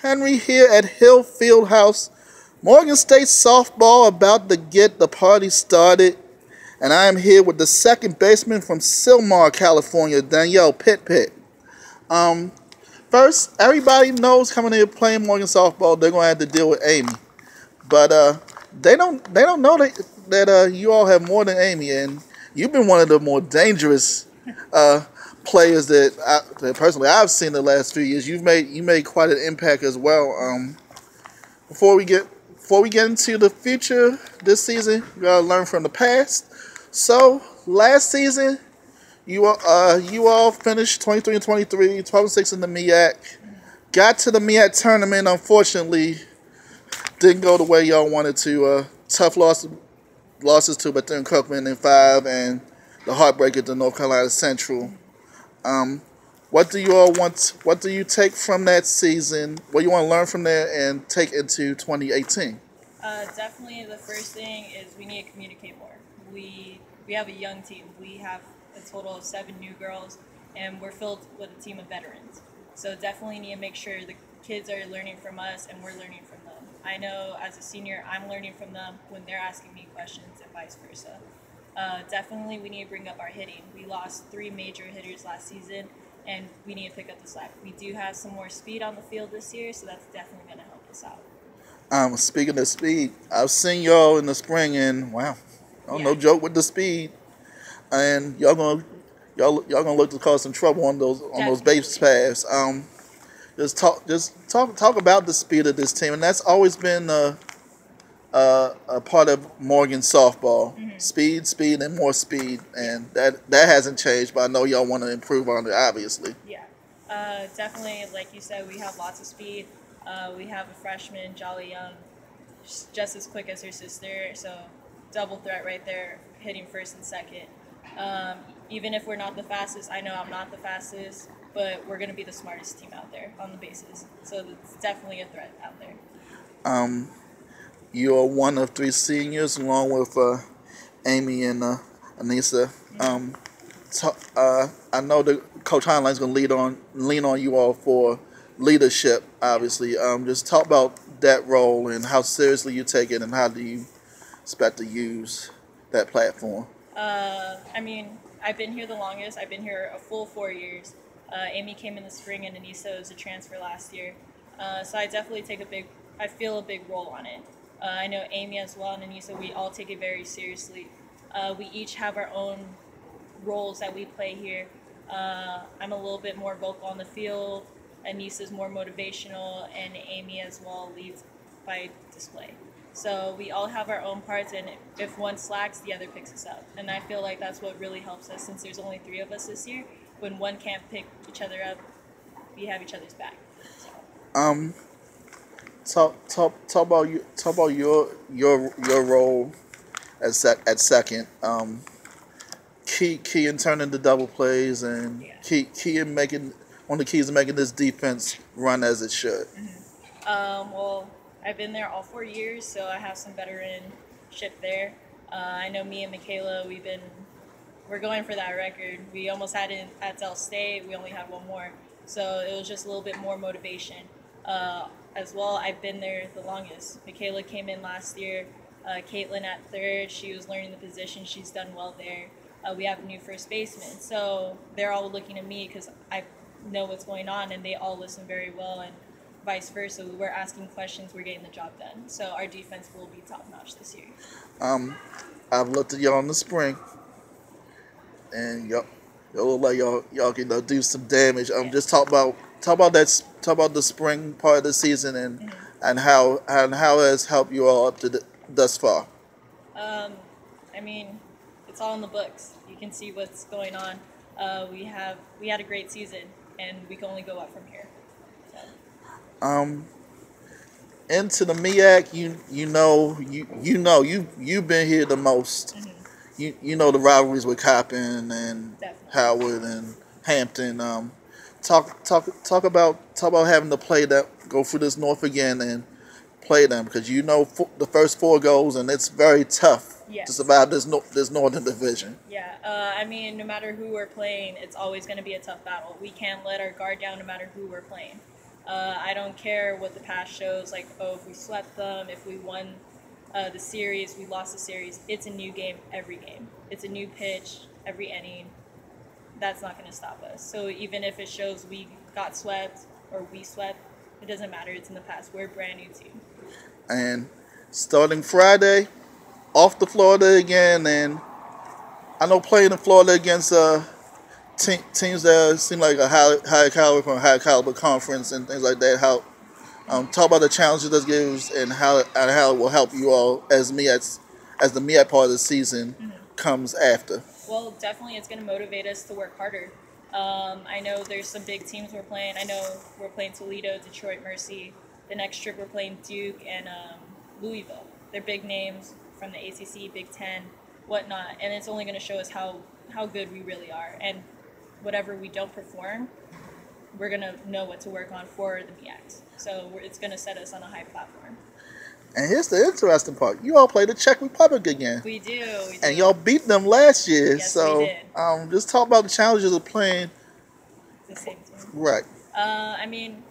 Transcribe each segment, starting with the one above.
Henry here at Hill Fieldhouse. Morgan State softball about to get the party started. And I am here with the second baseman from Sylmar, California, Danielle Pitpit. First, everybody knows coming in playing Morgan softball, they're gonna have to deal with Amy. But they don't know that you all have more than Amy, and you've been one of the more dangerous players that personally I've seen the last few years. You made quite an impact as well. Before we get into the future this season, you gotta learn from the past. So last season, you all finished 23 and 23, 12 and 6 in the MEAC. Got to the MEAC tournament, unfortunately, didn't go the way y'all wanted to. Tough losses to Bethune Cookman in 5 and the heartbreaker to North Carolina Central. What do you all want? What do you take from that season? What do you want to learn from there and take into 2018? Definitely, the first thing is we need to communicate more. We have a young team. We have a total of 7 new girls, and we're filled with a team of veterans. So definitely need to make sure the kids are learning from us and we're learning from them. I know as a senior, I'm learning from them when they're asking me questions and vice versa. Definitely, we need to bring up our hitting. We lost 3 major hitters last season, and we need to pick up the slack. We do have some more speed on the field this year, so that's definitely going to help us out. Speaking of speed, I've seen y'all in the spring, and wow, no joke with the speed, and y'all gonna look to cause some trouble on those base paths. Just talk about the speed of this team, and that's always been a part of Morgan softball. Mm-hmm. Speed, and more speed, and that hasn't changed. But I know y'all want to improve on it, obviously. Yeah, definitely. Like you said, we have lots of speed. We have a freshman, Jolly Young, just as quick as her sister. So double threat right there, hitting first and second. Even if we're not the fastest, I know I'm not the fastest, but we're going to be the smartest team out there on the bases. So it's definitely a threat out there. You're one of 3 seniors, along with Amy and Anissa. I know that Coach Heinlein's going to lean on you all for leadership, obviously. Just talk about that role and how seriously you take it, and how do you expect to use that platform? I mean, I've been here the longest. I've been here a full 4 years. Amy came in the spring, and Anissa was a transfer last year. So I definitely feel a big role on it. I know Amy as well, and Anissa, we all take it very seriously. We each have our own roles that we play here. I'm a little bit more vocal on the field. Anissa's more motivational, and Amy as well leads by display. So we all have our own parts, and if one slacks, the other picks us up. And I feel like that's what really helps us, since there's only 3 of us this year. When one can't pick each other up, we have each other's back. So. Talk about your role at second. Key in turning the double plays, and key in making one of the keys in making this defense run as it should. Mm-hmm. Well, I've been there all 4 years, so I have some veteranship there. I know me and Michaela, we're going for that record. We almost had it at Del State. We only had 1 more, so it was just a little bit more motivation. As well, I've been there the longest. Michaela came in last year. Caitlin at third. She was learning the position. She's done well there. We have a new first baseman. So they're all looking at me because I know what's going on, and they all listen very well, and vice versa. We're asking questions. We're getting the job done. So our defense will be top-notch this year. I've looked at y'all in the spring, and y'all look like y'all can do some damage. Just talk about the spring part of the season, and how it has helped you all up to thus far. I mean, it's all in the books. You can see what's going on. We had a great season, and we can only go up from here. So. Into the MEAC, you've been here the most. Mm-hmm. You know the rivalries with Coppin and Howard and Hampton. Talk about having to play that, go through this North again and play them, because the first 4 goals, and it's very tough to survive this Northern Division. Yeah, I mean, no matter who we're playing, it's always going to be a tough battle. We can't let our guard down no matter who we're playing. I don't care what the past shows, like, oh, if we swept them, if we won the series, we lost the series. It's a new game every game. It's a new pitch every inning. That's not going to stop us. So even if it shows we got swept or we swept, it doesn't matter. It's in the past. We're a brand new team. And starting Friday, off to Florida again. And I know playing in Florida against teams that seem like a high caliber from a high caliber conference and things like that. How talk about the challenges this gives and how it will help you all as the MEAC part of the season comes after. Well, definitely it's going to motivate us to work harder. I know there's some big teams we're playing. I know we're playing Toledo, Detroit Mercy. The next trip we're playing Duke and Louisville. They're big names from the ACC, Big Ten, whatnot. And it's only going to show us how good we really are. And whatever we don't perform, we're going to know what to work on for the MEACs. So it's going to set us on a high platform. And here's the interesting part. You all play the Czech Republic again. We do. And y'all beat them last year. Yes, so we did. Just talk about the challenges of playing. The same team. Right. I mean,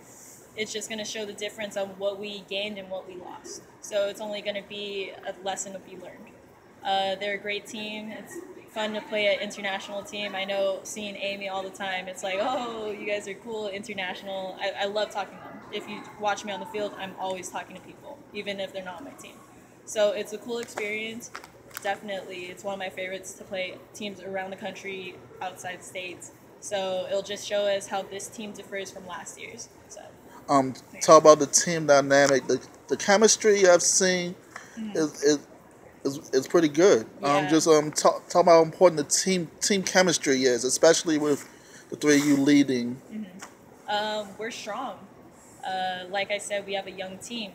it's just going to show the difference of what we gained and what we lost. So it's only going to be a lesson to be learned. They're a great team. It's fun to play an international team. I know seeing Amy all the time, it's like, oh, you guys are cool, international. I love talking to them. If you watch me on the field, I'm always talking to people, even if they're not on my team. So it's a cool experience. Definitely. It's one of my favorites to play teams around the country, outside states. So it'll just show us how this team differs from last year's. So talk about the team dynamic. The chemistry I've seen is pretty good. Yeah. Talk about how important the team chemistry is, especially with the three of you leading. We're strong. Like I said, we have a young team.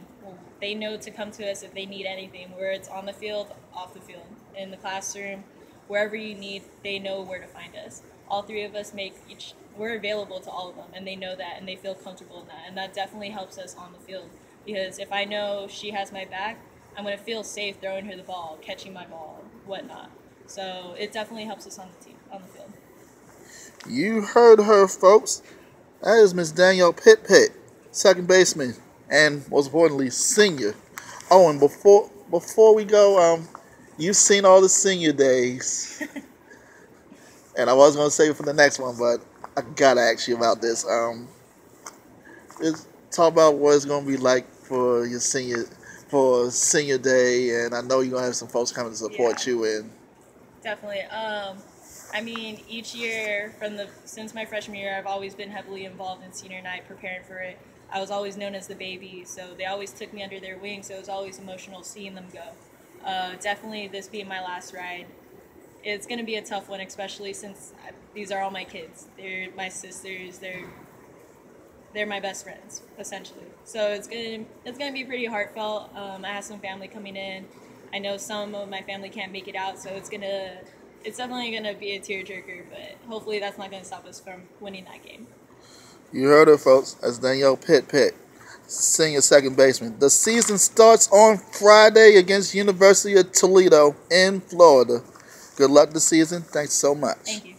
They know to come to us if they need anything, where it's on the field, off the field, in the classroom, wherever you need, they know where to find us. All three of us we're available to all of them, and they know that, and they feel comfortable in that, and that definitely helps us on the field. Because if I know she has my back, I'm going to feel safe throwing her the ball, catching my ball, whatnot. So it definitely helps us on the field. You heard her, folks. That is Miss Danielle Pitpit, second baseman, and most importantly, senior. Oh, and before we go, you've seen all the senior days. And I was going to save it for the next one, but I got to ask you about this. Just talk about what it's going to be like for your senior day, and I know you're going to have some folks coming to support you. And definitely. I mean, each year since my freshman year, I've always been heavily involved in senior night, preparing for it. I was always known as the baby, so they always took me under their wing, so it was always emotional seeing them go. Definitely this being my last ride, it's going to be a tough one, especially since these are all my kids. They're my sisters. They're my best friends, essentially. So it's gonna be pretty heartfelt. I have some family coming in. I know some of my family can't make it out, so it's definitely gonna be a tearjerker. But hopefully that's not gonna stop us from winning that game. You heard her, folks. That's Danielle Pitpit, senior second baseman. The season starts on Friday against University of Toledo in Florida. Good luck this season. Thanks so much. Thank you.